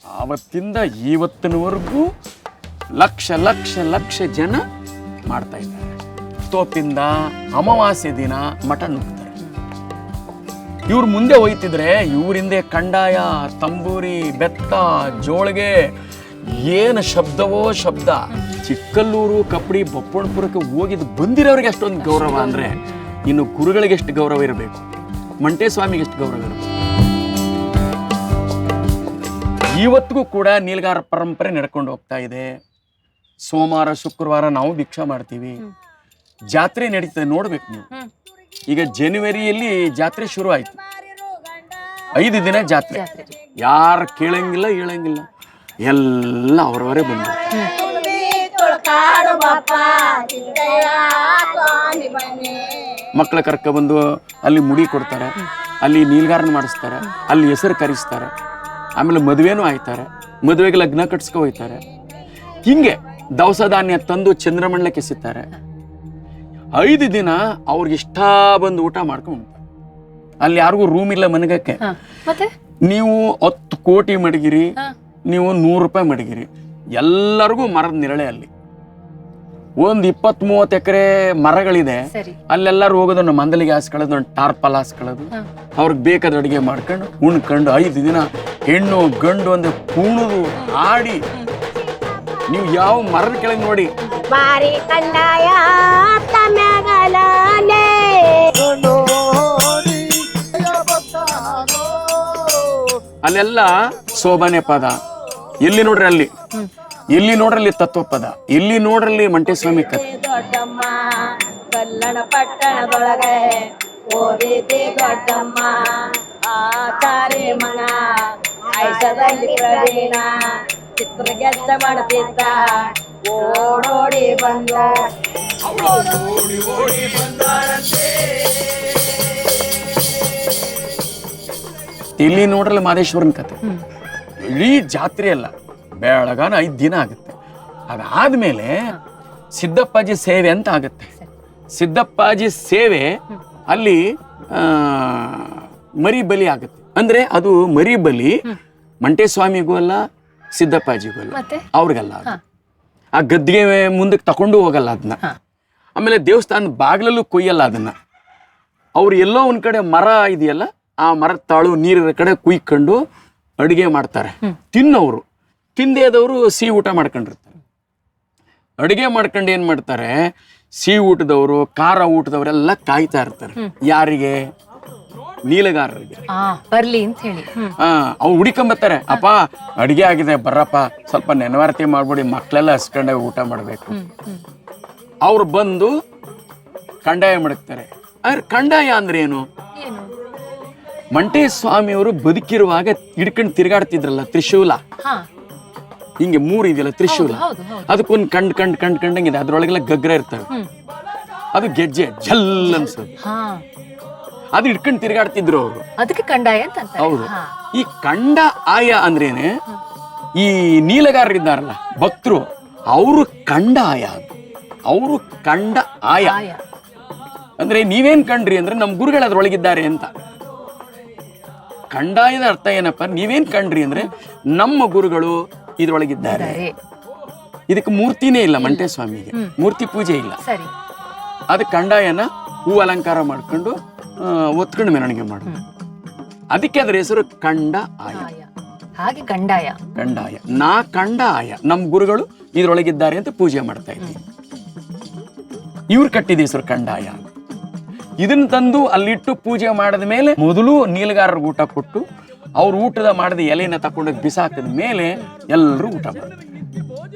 ಆವತ್ತಿಂದ ಇವತ್ತಿನವರೆಗೂ ಲಕ್ಷ ಲಕ್ಷ ಲಕ್ಷ ಜನ ಮಾಡ್ತಾ ಇದ್ದಾರೆ. ತೋಪಿಂದ ಅಮಾವಾಸ್ಯೆ ದಿನ ಮಠ ನುಗ್ತಾರೆ. ಇವ್ರು ಮುಂದೆ ಹೋಯ್ತಿದ್ರೆ ಇವರಿಂದೆ ಕಂಡಾಯ, ತಂಬೂರಿ, ಬೆತ್ತ, ಜೋಳಿಗೆ, ಏನು ಶಬ್ದವೋ ಶಬ್ದ. ಚಿಕ್ಕಲ್ಲೂರು, ಕಪ್ಪಡಿ, ಬೊಪ್ಪಣಪುರಕ್ಕೆ ಹೋಗಿದ್ದು ಬಂದಿರೋರಿಗೆ ಅಷ್ಟೊಂದು ಗೌರವ ಅಂದರೆ ಇನ್ನು ಗುರುಗಳಿಗೆ ಎಷ್ಟು ಗೌರವ ಇರಬೇಕು, ಮಂಟೇಸ್ವಾಮಿಗೆ ಎಷ್ಟು ಗೌರವ ಇರಬೇಕು. ಇವತ್ತಿಗೂ ಕೂಡ ನೀಲಗಾರ ಪರಂಪರೆ ನಡ್ಕೊಂಡು ಹೋಗ್ತಾ ಇದೆ. ಸೋಮವಾರ ಶುಕ್ರವಾರ ನಾವು ಭಿಕ್ಷಾ ಮಾಡ್ತೀವಿ. ಜಾತ್ರೆ ನಡೀತದೆ, ನೋಡ್ಬೇಕು ನೀವು. ಈಗ ಜನವರಿಯಲ್ಲಿ ಜಾತ್ರೆ ಶುರು ಆಯ್ತು, 5 ದಿನ ಜಾತ್ರೆ. ಯಾರು ಕೇಳಂಗಿಲ್ಲ ಹೇಳಂಗಿಲ್ಲ, ಎಲ್ಲ ಅವರವರೇ ಬಂದ್ರು. ಮಕ್ಕಳ ಕರ್ಕೊಬಂದು ಅಲ್ಲಿ ಮುಡಿ ಕೊಡ್ತಾರೆ, ಅಲ್ಲಿ ನೀಲ್ಗಾರನ ಮಾಡಿಸ್ತಾರೆ, ಅಲ್ಲಿ ಹೆಸರು ಕರೆಸ್ತಾರೆ, ಆಮೇಲೆ ಮದುವೆನೂ ಆಯ್ತಾರೆ, ಮದುವೆಗೆ ಲಗ್ನ ಕಟ್ಸ್ಕೊ ಹೋಯ್ತಾರೆ. ಹಿಂಗೆ ದವಸ ಧಾನ್ಯ ತಂದು ಚಂದ್ರಮಂಡಲಕ್ಕೆ ಎಸಿತಾರೆ. 5 ದಿನ ಅವ್ರಿಗೆ ಇಷ್ಟ ಬಂದು ಊಟ ಮಾಡ್ಕೊಂಡು ಅಲ್ಲಿ ಯಾರಿಗೂ ರೂಮ್ ಇಲ್ಲ ಮನಗಕ್ಕೆ. ನೀವು 10 ಕೋಟಿ ಮಡಗಿರಿ, ನೀವು 100 ರೂಪಾಯಿ ಮಡಗಿರಿ, ಎಲ್ಲರಿಗೂ ಮರದ ನೆರಳೆ. ಅಲ್ಲಿ ಒಂದು 20-30 ಎಕರೆ ಮರಗಳಿದೆ. ಅಲ್ಲೆಲ್ಲರೂ ಹೋಗೋದು, ನಮ್ಮ ಮಂದಲಿಗೆ ಹಾಸ್ಕೊಳ್ಳೋದು, ಒಂದು ಟಾರ್ಪಲ್ ಹಾಸ್ಕೊಳ್ಳೋದು, ಅವ್ರಿಗೆ ಬೇಕಾದ ಅಡುಗೆ ಮಾಡ್ಕೊಂಡು ಉಣ್ಕೊಂಡು 5 ದಿನ ಹೆಣ್ಣು ಗಂಡು ಅಂದ್ರೆ ಕುಣಿದು ಆಡಿ. ನೀವು ಯಾವ ಮರದ ಕೆಳಗೆ ನೋಡಿ, ಅಲ್ಲೆಲ್ಲ ಶೋಭಾನೆ ಪದ, ಎಲ್ಲಿ ನೋಡ್ರಿ ಅಲ್ಲಿ, ಎಲ್ಲಿ ನೋಡ್ರಲ್ಲಿ ತತ್ವ ಪದ, ಎಲ್ಲಿ ನೋಡ್ರಲ್ಲಿ ಮಂಟೇಸ್ವಾಮಿ ಕಥೆ. ದೊಡ್ಡಮ್ಮ ಕಲ್ಲಣ ಪಟ್ಟಣದೊಳಗೆ ಓದಿದೆ ದೊಡ್ಡಮ್ಮ, ಆಚಾರ್ಯ ಮನ ಐಷದಲ್ಲಿ ಪ್ರವೀಣ ಚಿತ್ರಗೆಚ್ಚ ಮಾಡ್ತಿದ್ದ, ಓಡೋಡಿ ಬಂದ ಇಲ್ಲಿ ನೋಡ್ರಲ್ಲಿ ಮಾದೇಶ್ವರನ ಕತೆ. ಇಡೀ ಜಾತ್ರೆ ಅಲ್ಲ, ಬೆಳಗಾನ 5 ದಿನ ಆಗುತ್ತೆ. ಅದಾದ್ಮೇಲೆ ಸಿದ್ದಪ್ಪಾಜಿ ಸೇವೆ ಅಂತ ಆಗುತ್ತೆ. ಸಿದ್ದಪ್ಪಾಜಿ ಸೇವೆ ಅಲ್ಲಿ ಮರಿ ಬಲಿ ಆಗುತ್ತೆ. ಅಂದ್ರೆ ಅದು ಮರಿ ಬಲಿ ಮಂಟೇಸ್ವಾಮಿಗೂ ಅಲ್ಲ, ಸಿದ್ದಪ್ಪಾಜಿಗೂ ಅಲ್ಲ, ಅವ್ರಿಗಲ್ಲ. ಆ ಗದ್ದಿಗೆ ಮುಂದಕ್ಕೆ ತಕೊಂಡು ಹೋಗಲ್ಲ ಅದನ್ನ. ಆಮೇಲೆ ದೇವಸ್ಥಾನದ ಬಾಗಿಲಲ್ಲೂ ಕೊಯ್ಯಲ್ಲ ಅದನ್ನ. ಅವ್ರು ಎಲ್ಲೋ ಒಂದ್ ಕಡೆ ಮರ ಇದೆಯಲ್ಲ, ಆ ಮರದ ತಾಳು ನೀರಿನ ಕಡೆ ಕುಯ್ಕೊಂಡು ಅಡುಗೆ ಮಾಡ್ತಾರೆ. ತಿನ್ನೋರು, ತಿಂದೇದವರು ಸಿಹಿ ಊಟ ಮಾಡ್ಕೊಂಡಿರ್ತಾರೆ. ಅಡುಗೆ ಮಾಡ್ಕೊಂಡು ಏನ್ ಮಾಡ್ತಾರೆ, ಸಿಹಿ ಊಟದವರು, ಖಾರ ಊಟದವರೆಲ್ಲ ಕಾಯ್ತಾ ಇರ್ತಾರೆ. ಯಾರಿಗೆ? ನೀಲಗಾರರಿಗೆ ಬರ್ಲಿ ಅಂತ ಹೇಳಿ. ಅವ್ರು ಹುಡಿಕೊಂಬತ್ತಾರೆ, ಅಪ್ಪ ಅಡಿಗೆ ಆಗಿದೆ ಬರ್ರಪ್ಪ, ಸ್ವಲ್ಪ ನೆನವಾರ್ತಿ ಮಾಡ್ಬಿಡಿ, ಮಕ್ಳೆಲ್ಲ ಹಸ್ಕೊಂಡೆ ಊಟ ಮಾಡ್ಬೇಕು. ಅವ್ರು ಬಂದು ಕಂಡಾಯ ಮಡಗ್ತಾರೆ. ಆದ್ರೆ ಕಂಡಾಯ ಅಂದ್ರೆ ಏನು? ಮಂಟೇಸ್ವಾಮಿಯವರು ಬದುಕಿರುವಾಗ ಹಿಡ್ಕೊಂಡು ತಿರುಗಾಡ್ತಿದ್ರಲ್ಲ ತ್ರಿಶೂಲ, ಹಿಂಗೆ 3 ಇದೆಯಲ್ಲ ತ್ರಿಶೂಲ, ಅದಕ್ಕೊಂದು ಕಂಡಂಗಿದೆ, ಅದ್ರೊಳಗೆಲ್ಲ ಗಗ್ರ ಇರ್ತವೆ, ಅದು ಗೆಜ್ಜೆ ಜಲ್ ಅನ್ಸೋದು, ಅದು ಹಿಡ್ಕೊಂಡು ತಿರುಗಾಡ್ತಿದ್ರು ಅವರು. ಅದಕ್ಕೆ ಕಂಡಾಯ ಅಂತ. ಹೌದು. ಈ ಕಂಡ ಆಯ ಅಂದ್ರೇನೆ, ಈ ನೀಲಗಾರರಿದ್ದಾರಲ್ಲ ಭಕ್ತರು, ಅವರು ಕಂಡ ಆಯ. ಅವರು ಕಂಡ ಆಯ ಅಂದ್ರೆ ನೀವೇನ್ ಕಂಡ್ರಿ ಅಂದ್ರೆ ನಮ್ಮ ಗುರುಗಳು ಅದ್ರೊಳಗಿದ್ದಾರೆ ಅಂತ. ಕಂಡಾಯದ ಅರ್ಥ ಏನಪ್ಪ, ನೀವೇನ್ ಕಂಡ್ರಿ ಅಂದ್ರೆ ನಮ್ಮ ಗುರುಗಳು ಇದ್ರೊಳಗಿದ್ದಾರೆ. ಇದಕ್ಕೆ ಮೂರ್ತಿನೇ ಇಲ್ಲ, ಮಂಟೇಸ್ವಾಮಿಗೆ ಮೂರ್ತಿ ಪೂಜೆ ಇಲ್ಲ. ಅದು ಕಂಡಾಯನ ಹೂ ಅಲಂಕಾರ ಮಾಡ್ಕೊಂಡು ಒತ್ಕೊಂಡು ಮೆರವಣಿಗೆ ಮಾಡೋದು. ಅದಕ್ಕೆ ಅದ್ರ ಹೆಸರು ಕಂಡ ಆಯ. ಹಾಗೆ ಕಂಡಾಯ, ಕಂಡಾಯ ನಾ ಕಂಡ ಆಯ, ನಮ್ಮ ಗುರುಗಳು ಇದ್ರೊಳಗಿದ್ದಾರೆ ಅಂತ ಪೂಜೆ ಮಾಡ್ತಾ ಇದ್ದೀವಿ. ಇವ್ರು ಕಟ್ಟಿದ ಹೆಸರು ಕಂಡಾಯ. ಇದನ್ನ ತಂದು ಅಲ್ಲಿಟ್ಟು ಪೂಜೆ ಮಾಡಿದ ಮೇಲೆ ಮೊದಲು ನೀಲಗಾರರಿಗೆ ಊಟ ಕೊಟ್ಟು, ಅವ್ರು ಊಟದ ಮಾಡಿದ ಎಲೆನ ತಕೊಂಡೋಗಿ ಬಿಸಾಕಿದ ಮೇಲೆ ಎಲ್ಲರೂ ಊಟ ಮಾಡ್ತಾರೆ.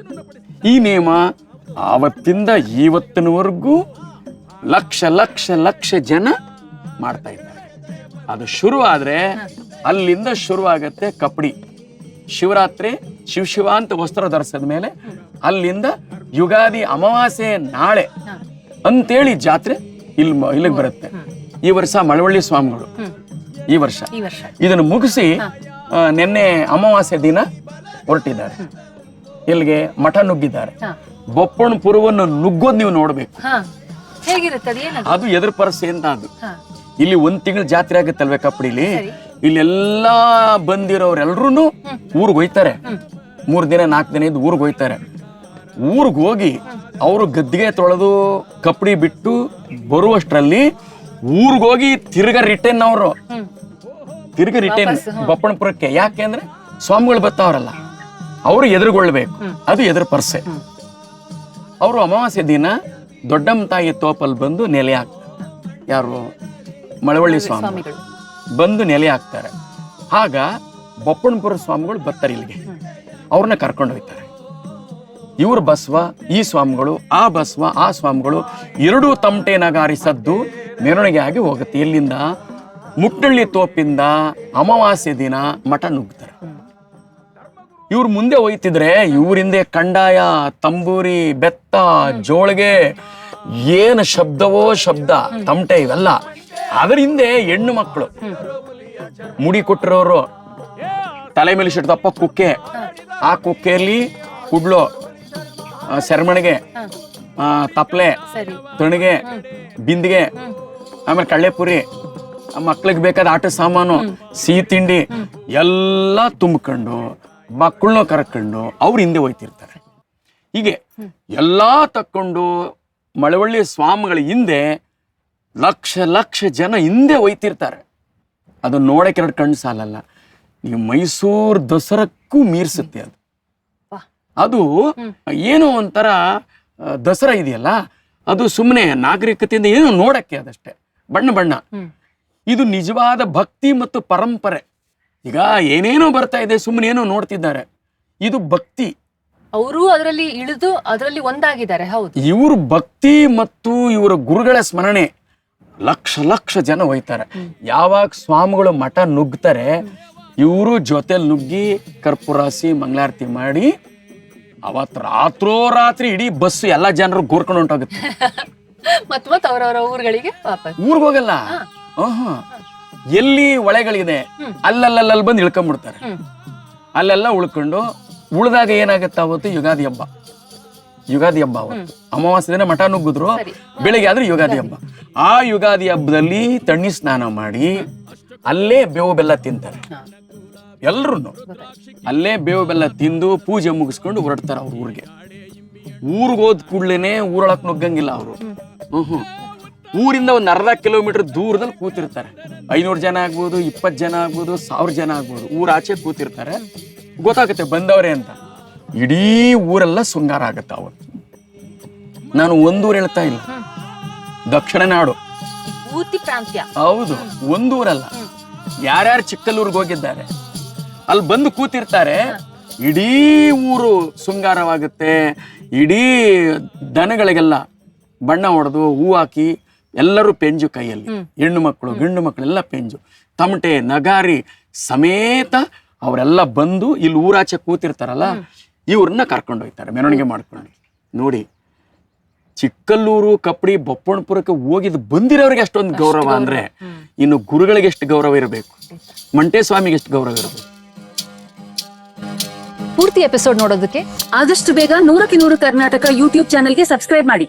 ಈ ನೇಮ ಆವತ್ತಿಂದ ಇವತ್ತಿನವರೆಗೂ ಲಕ್ಷ ಲಕ್ಷ ಲಕ್ಷ ಜನ ಮಾಡ್ತಾ ಇದ್ದಾರೆ. ಅದು ಶುರು ಆದ್ರೆ ಅಲ್ಲಿಂದ ಶುರು ಆಗತ್ತೆ ಕಪ್ಪಡಿ. ಶಿವರಾತ್ರಿ ಶಿವ ಅಂತ ವಸ್ತ್ರ ಧರಿಸಿದ ಮೇಲೆ ಅಲ್ಲಿಂದ ಯುಗಾದಿ ಅಮಾವಾಸ್ಯೆ ನಾಳೆ ಅಂತೇಳಿ ಜಾತ್ರೆ ಇಲ್ಲಿಗೆ ಬರುತ್ತೆ. ಈ ವರ್ಷ ಮಳವಳ್ಳಿ ಸ್ವಾಮಿಗಳು ಈ ವರ್ಷ ಇದನ್ನು ಮುಗಿಸಿ ನಿನ್ನೆ ಅಮಾವಾಸ್ಯೆ ದಿನ ಹೊರಟಿದ್ದಾರೆ. ಇಲ್ಲಿಗೆ ಮಠ ನುಗ್ಗಿದ್ದಾರೆ. ಬೊಪ್ಪಣಪುರವನ್ನು ನುಗ್ಗೋದು ನೀವು ನೋಡ್ಬೇಕು. ಅದು ಎದುರು ಪರಸೆ ಅಂತ. ಅದು ಇಲ್ಲಿ 1 ತಿಂಗಳು ಜಾತ್ರೆ ಆಗುತ್ತಲ್ವೇ ಕಪ್ಪಡಿಲಿ, ಇಲ್ಲೆಲ್ಲ ಬಂದಿರೋರೆಲ್ರೂ ಊರಿಗೆ ಹೋಯ್ತಾರೆ. 3 ದಿನ 4 ದಿನ ಇದ್ದು ಊರಿಗೆ ಹೋಯ್ತಾರೆ. ಊರಿಗೆ ಹೋಗಿ ಅವರು ಗದ್ದಿಗೆ ತೊಳೆದು ಕಪ್ಪಡಿ ಬಿಟ್ಟು ಬರುವಷ್ಟರಲ್ಲಿ ಊರಿಗೆ ಹೋಗಿ ತಿರ್ಗ ರಿಟರ್ನ್ ಬಪ್ಪಣಪುರಕ್ಕೆ. ಯಾಕೆ ಅಂದ್ರೆ ಸ್ವಾಮಿಗಳು ಬರ್ತಾವ್ರಲ್ಲ, ಅವರು ಎದುರುಗೊಳ್ಬೇಕು, ಅದು ಎದುರು ಪರ್ಸೆ. ಅವರು ಅಮಾವಾಸ್ಯೆ ದಿನ ದೊಡ್ಡಮ್ಮ ತಾಯಿ ತೋಪಲ್ಲಿ ಬಂದು ನೆಲೆ ಹಾಕ್ತಾರೆ. ಯಾರು? ಮಳವಳ್ಳಿ ಸ್ವಾಮಿಗಳು ಬಂದು ನೆಲೆ ಹಾಕ್ತಾರೆ. ಆಗ ಬಪ್ಪಣಪುರ ಸ್ವಾಮಿಗಳು ಬರ್ತಾರೆ ಇಲ್ಲಿಗೆ, ಅವ್ರನ್ನ ಕರ್ಕೊಂಡು ಹೋಗ್ತಾರೆ. ಇವ್ರ ಬಸವ, ಈ ಸ್ವಾಮಿಗಳು, ಆ ಬಸವ, ಆ ಸ್ವಾಮಿಗಳು ಎರಡೂ ತಮಟೆ ನಗಾರಿ ಸದ್ದು ಮೆರವಣಿಗೆ ಆಗಿ ಹೋಗುತ್ತೆ. ಎಲ್ಲಿಂದ? ಮುಟ್ಟಳ್ಳಿ ತೋಪಿಂದ ಅಮಾವಾಸ್ಯೆ ದಿನ ಮಠ ನುಗ್ತಾರೆ. ಇವ್ರು ಮುಂದೆ ಹೋಯ್ತಿದ್ರೆ ಇವರಿಂದೆ ಕಂಡಾಯ, ತಂಬೂರಿ, ಬೆತ್ತ, ಜೋಳಿಗೆ, ಏನು ಶಬ್ದವೋ ಶಬ್ದ, ತಮಟೆ ಇವೆಲ್ಲ. ಅದರ ಹಿಂದೆ ಹೆಣ್ಣು ಮಕ್ಕಳು ಮುಡಿ ಕೊಟ್ಟಿರೋರು ತಲೆ ಮೇಲೆ ಸಿಡ್ದಪ್ಪ ಕುಕ್ಕೆ, ಆ ಕುಕ್ಕೆಯಲ್ಲಿ ಕುಡ್ಲು, ಸೆರಮಣಿಗೆ, ತಪ್ಲೆ, ತಣಿಗೆ, ಬಿಂದಿಗೆ, ಆಮೇಲೆ ಕಳ್ಳೆಪುರಿ, ಮಕ್ಳಿಗೆ ಬೇಕಾದ ಆಟ ಸಾಮಾನು, ಸಿಹಿ ತಿಂಡಿ ಎಲ್ಲ ತುಂಬಿಕೊಂಡು ಮಕ್ಕಳನ್ನ ಕರ್ಕೊಂಡು ಅವ್ರ ಹಿಂದೆ ಹೋಯ್ತಿರ್ತಾರೆ. ಹೀಗೆ ಎಲ್ಲಾ ತಕ್ಕೊಂಡು ಮಳವಳ್ಳಿ ಸ್ವಾಮಿಗಳ ಹಿಂದೆ ಲಕ್ಷ ಲಕ್ಷ ಜನ ಹಿಂದೆ ಹೋಯ್ತಿರ್ತಾರೆ. ಅದು ನೋಡಕ್ಕೆ 2 ಕಣ್ಣು ಸಾಲಲ್ಲ. ನೀವು ಮೈಸೂರು ದಸರಕ್ಕೂ ಮೀರ್ಸುತ್ತೆ ಅದು. ಅದು ಏನೋ ಒಂಥರ ದಸರಾ ಇದೆಯಲ್ಲ, ಅದು ಸುಮ್ಮನೆ ನಾಗರಿಕತೆಯಿಂದ ಏನೋ ನೋಡಕ್ಕೆ ಅದಷ್ಟೇ, ಬಣ್ಣ ಬಣ್ಣ. ಇದು ನಿಜವಾದ ಭಕ್ತಿ ಮತ್ತು ಪರಂಪರೆ. ಈಗ ಏನೇನೋ ಬರ್ತಾ ಇದೆ, ಸುಮ್ಮನೆ ಏನೋ ನೋಡ್ತಿದ್ದಾರೆ. ಇದು ಭಕ್ತಿ. ಅವರು ಅದರಲ್ಲಿ ಇಳಿದು ಅದರಲ್ಲಿ ಒಂದಾಗಿದ್ದಾರೆ. ಹೌದು, ಇವ್ರ ಭಕ್ತಿ ಮತ್ತು ಇವರ ಗುರುಗಳ ಸ್ಮರಣೆ ಲಕ್ಷ ಲಕ್ಷ ಜನ ಹೋಯ್ತಾರೆ. ಯಾವಾಗ ಸ್ವಾಮಿಗಳು ಮಠ ನುಗ್ತಾರೆ, ಇವರು ಜೊತೆಲಿ ನುಗ್ಗಿ ಕರ್ಪೂರಾಸಿ ಮಂಗಳಾರತಿ ಮಾಡಿ ಅವತ್ತು ರಾತ್ರೋರಾತ್ರಿ ಇಡೀ ಬಸ್ ಎಲ್ಲಾ ಜನರು ಗೋರ್ಕೊಂಡು ಹೊಂಟೋಗುತ್ತೆ. ಮತ್ ಅವರವರ ಊರುಗಳಿಗೆ ಊರ್ಗ್ ಹೋಗಲ್ಲ. ಎಲ್ಲಿ ಒಳೆಗಳಿದೆ ಅಲ್ಲಲ್ಲಿ ಬಂದು ಇಳ್ಕೊಂಡ್ಬಿಡ್ತಾರೆ. ಅಲ್ಲೆಲ್ಲ ಉಳ್ಕೊಂಡು ಉಳ್ದಾಗ ಏನಾಗತ್ತೆ ಅವತ್ತು ಯುಗಾದಿ ಹಬ್ಬ. ಅವತ್ತು ಅಮಾವಾಸ್ಯೆ ದಿನ ಮಠ ನುಗ್ಗಿದ್ರು, ಬೆಳಿಗ್ಗೆ ಆದ್ರೆ ಯುಗಾದಿ ಹಬ್ಬ. ಆ ಯುಗಾದಿ ಹಬ್ಬದಲ್ಲಿ ತಣ್ಣಿ ಸ್ನಾನ ಮಾಡಿ ಅಲ್ಲೇ ಬೇವು ಬೆಲ್ಲ ತಿಂತಾರೆ ಎಲ್ರು. ಅಲ್ಲೇ ಬೇವು ಬೆಲ್ಲ ತಿಂದು ಪೂಜೆ ಮುಗಿಸ್ಕೊಂಡು ಹೊರಡ್ತಾರೆ ಅವ್ರ ಊರಿಗೆ. ಊರಿಗೆ ಹೋದ್ ಕೂಡ್ಲೇನೆ ಊರೊಳಕ್ ನುಗ್ಗಂಗಿಲ್ಲ ಅವರು. ಊರಿಂದ ಒಂದು ಅರ್ಧ ಕಿಲೋಮೀಟರ್ ದೂರದಲ್ಲಿ ಕೂತಿರ್ತಾರೆ. 500 ಜನ ಆಗ್ಬೋದು, 20 ಜನ ಆಗ್ಬೋದು, 1000 ಜನ ಆಗ್ಬೋದು. ಊರಾಚೆ ಕೂತಿರ್ತಾರೆ. ಗೊತ್ತಾಗುತ್ತೆ ಬಂದವ್ರೆ ಅಂತ. ಇಡೀ ಊರೆಲ್ಲ ಶೃಂಗಾರ ಆಗತ್ತೆ ಅವತ್ತು. ನಾನು ಒಂದೂರು ಹೇಳ್ತಾ ಇಲ್ಲ, ದಕ್ಷಿಣ ನಾಡು, ಹೌದು, ಒಂದೂರಲ್ಲ. ಯಾರ್ಯಾರು ಚಿಕ್ಕಲ್ಲೂರ್ಗೆ ಹೋಗಿದ್ದಾರೆ ಅಲ್ಲಿ ಬಂದು ಕೂತಿರ್ತಾರೆ. ಇಡೀ ಊರು ಶೃಂಗಾರವಾಗುತ್ತೆ. ಇಡೀ ದನಗಳಿಗೆಲ್ಲ ಬಣ್ಣ ಹೊಡೆದು ಹೂ ಹಾಕಿ ಎಲ್ಲರೂ ಪೆಂಜು ಕೈಯಲ್ಲಿ, ಹೆಣ್ಣು ಮಕ್ಕಳು ಗಂಡು ಮಕ್ಕಳೆಲ್ಲ ಪೆಂಜು, ತಮಟೆ ನಗಾರಿ ಸಮೇತ ಅವರೆಲ್ಲ ಬಂದು ಇಲ್ಲಿ ಊರಾಚೆ ಕೂತಿರ್ತಾರಲ್ಲ, ಇವ್ರನ್ನ ಕರ್ಕೊಂಡು ಹೋಗ್ತಾರೆ ಮೆರವಣಿಗೆ ಮಾಡ್ಕೊಂಡು. ನೋಡಿ, ಚಿಕ್ಕಲ್ಲೂರು, ಕಪ್ಪಡಿ, ಬಪ್ಪಣಪುರಕ್ಕೆ ಹೋಗಿದ್ದು ಬಂದಿರೋರಿಗೆ ಅಷ್ಟೊಂದು ಗೌರವ ಅಂದ್ರೆ ಇನ್ನು ಗುರುಗಳಿಗೆ ಎಷ್ಟು ಗೌರವ ಇರಬೇಕು, ಮಂಟೇಸ್ವಾಮಿಗೆ ಎಷ್ಟು ಗೌರವ ಇರಬೇಕು. ಪೂರ್ತಿ ಎಪಿಸೋಡ್ ನೋಡೋದಕ್ಕೆ ಆದಷ್ಟು ಬೇಗ 100ಕ್ಕೆ 100 ಕರ್ನಾಟಕ ಯೂಟ್ಯೂಬ್ ಚಾನೆಲ್ಗೆ ಸಬ್ಸ್ಕ್ರೈಬ್ ಮಾಡಿ.